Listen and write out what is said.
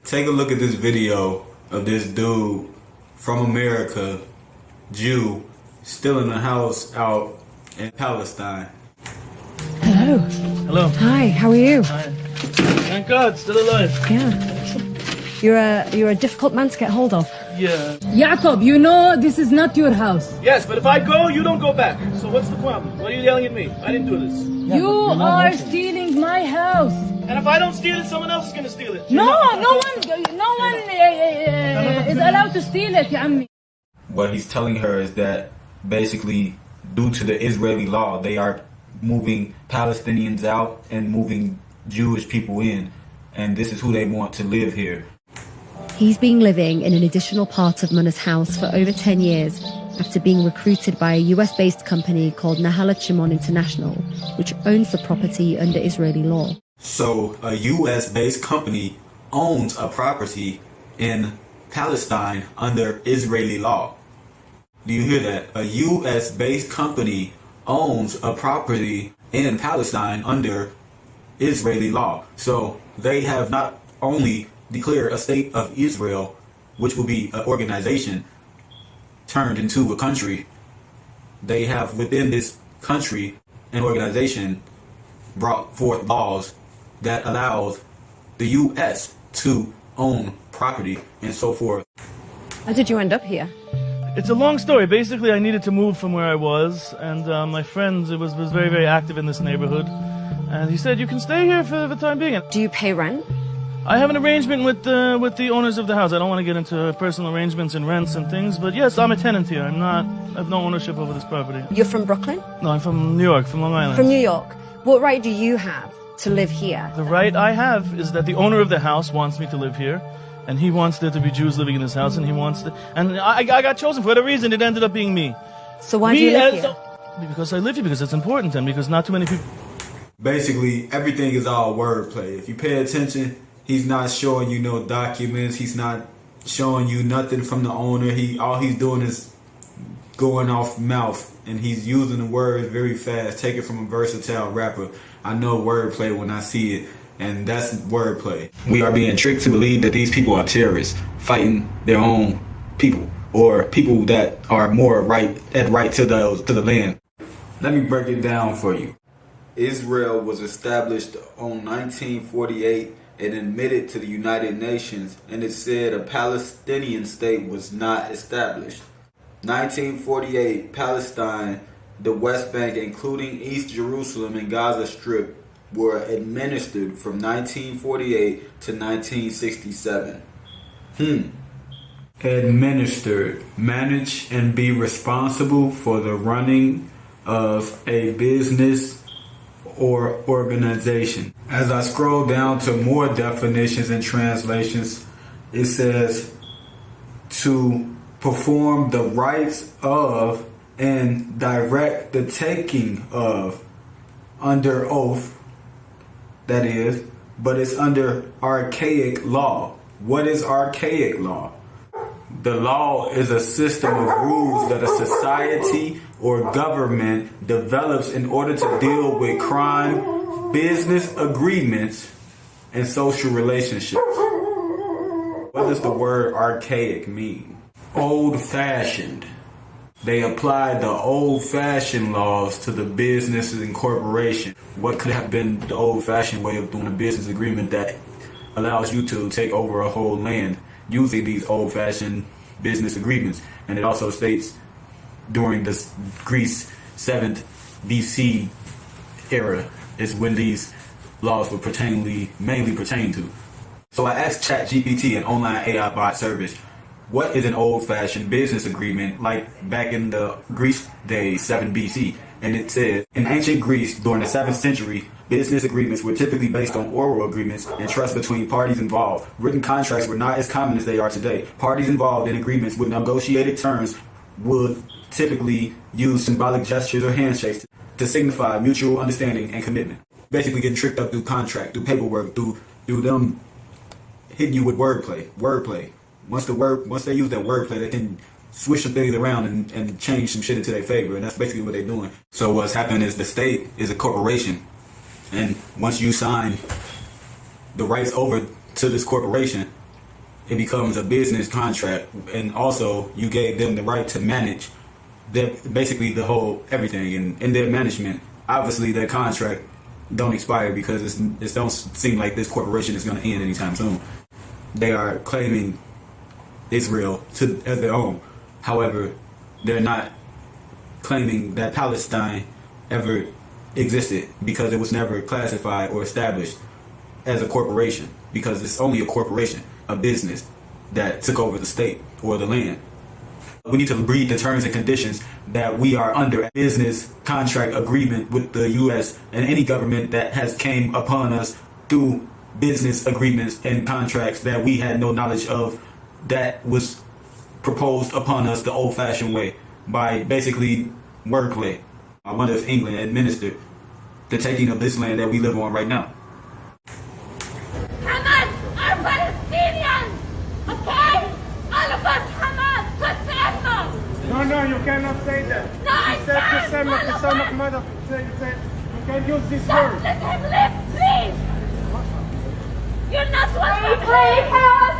Take a look at this video of this dude from America, Jew, still in a house out in Palestine. Hello. Hello. Hi, how are you? Hi. Thank God, still alive. Yeah. You're a difficult man to get hold of. Yeah. Jacob, you know this is not your house. Yes, but if I go, you don't go back. So what's the problem? Why are you yelling at me? I didn't do this. You are stealing my house. And if I don't steal it, someone else is gonna steal it. No one is allowed to steal it, يا عمي. What he's telling her is that basically, due to the Israeli law, they are moving Palestinians out and moving Jewish people in, and this is who they want to live here. He's been living in an additional part of Muna's house for over 10 years after being recruited by a US-based company called Nahalat Shimon International, which owns the property under Israeli law. So a US-based company owns a property in Palestine under Israeli law. Do you hear that? A US-based company owns a property in Palestine under Israeli law. So they have not only declared a state of Israel, which will be an organization turned into a country. They have within this country an organization brought forth laws that allows the U.S. to own property and so forth. How did you end up here? It's a long story. Basically, I needed to move from where I was, and my friend was very, very active in this neighborhood. And he said, you can stay here for the time being. Do you pay rent? I have an arrangement with the owners of the house. I don't want to get into personal arrangements and rents and things, but yes, I'm a tenant here. I have no ownership over this property. You're from Brooklyn? No, I'm from New York, from Long Island. From New York. What right do you have to live here? The right I have is that the owner of the house wants me to live here, and he wants there to be Jews living in this house, and he wants to, and I got chosen for whatever reason. It ended up being me. So why do you live here? Because I live here, because it's important, and because not too many people. Basically, everything is all wordplay. If you pay attention, he's not showing you no documents. He's not showing you nothing from the owner. All he's doing is going off mouth, and he's using the words very fast. Take it from a versatile rapper. I know wordplay when I see it, and that's wordplay. We are being tricked to believe that these people are terrorists fighting their own people, or people that are more right to the land. Let me break it down for you. Israel was established on 1948 and admitted to the United Nations, and it said a Palestinian state was not established. 1948, Palestine, the West Bank, including East Jerusalem and Gaza Strip, were administered from 1948 to 1967. Administered, manage and be responsible for the running of a business or organization. As I scroll down to more definitions and translations, it says to perform the rights of and direct the taking of under oath, that is, but it's under archaic law. What is archaic law? The law is a system of rules that a society or government develops in order to deal with crime, business agreements, and social relationships. What does the word archaic mean? Old-fashioned. They applied the old-fashioned laws to the businesses and corporation. What could have been the old-fashioned way of doing a business agreement that allows you to take over a whole land using these old-fashioned business agreements? And it also states during the Greece 7th BC era is when these laws were mainly pertain to. So I asked ChatGPT, an online AI bot service, what is an old-fashioned business agreement like back in the Greece days, 7 BC? And it said, in ancient Greece during the 7th century, business agreements were typically based on oral agreements and trust between parties involved. Written contracts were not as common as they are today. Parties involved in agreements with negotiated terms would typically use symbolic gestures or handshakes to signify mutual understanding and commitment. Basically getting tricked up through contract, through paperwork, through them hitting you with wordplay. Once they use that wordplay, they can switch some things around and change some shit into their favor, and that's basically what they're doing. So what's happening is the state is a corporation, and once you sign the rights over to this corporation, it becomes a business contract, and also you gave them the right to manage basically the whole everything in their management. Obviously, their contract don't expire because it don't seem like this corporation is going to end anytime soon. They are claiming Israel as their own. However, they're not claiming that Palestine ever existed because it was never classified or established as a corporation, because it's only a corporation, a business that took over the state or the land. We need to read the terms and conditions that we are under a business contract agreement with the U.S. and any government that has came upon us through business agreements and contracts that we had no knowledge of, that was proposed upon us the old-fashioned way by basically wordplay. I wonder if England administered the taking of this land that we live on right now. Hamas are Palestinians! Okay? All of us Hamas! No, you cannot say that. No, I You said can't. the son of All the of son us. of mother. You said you can use this Don't word. let him live, please! You're not welcome here!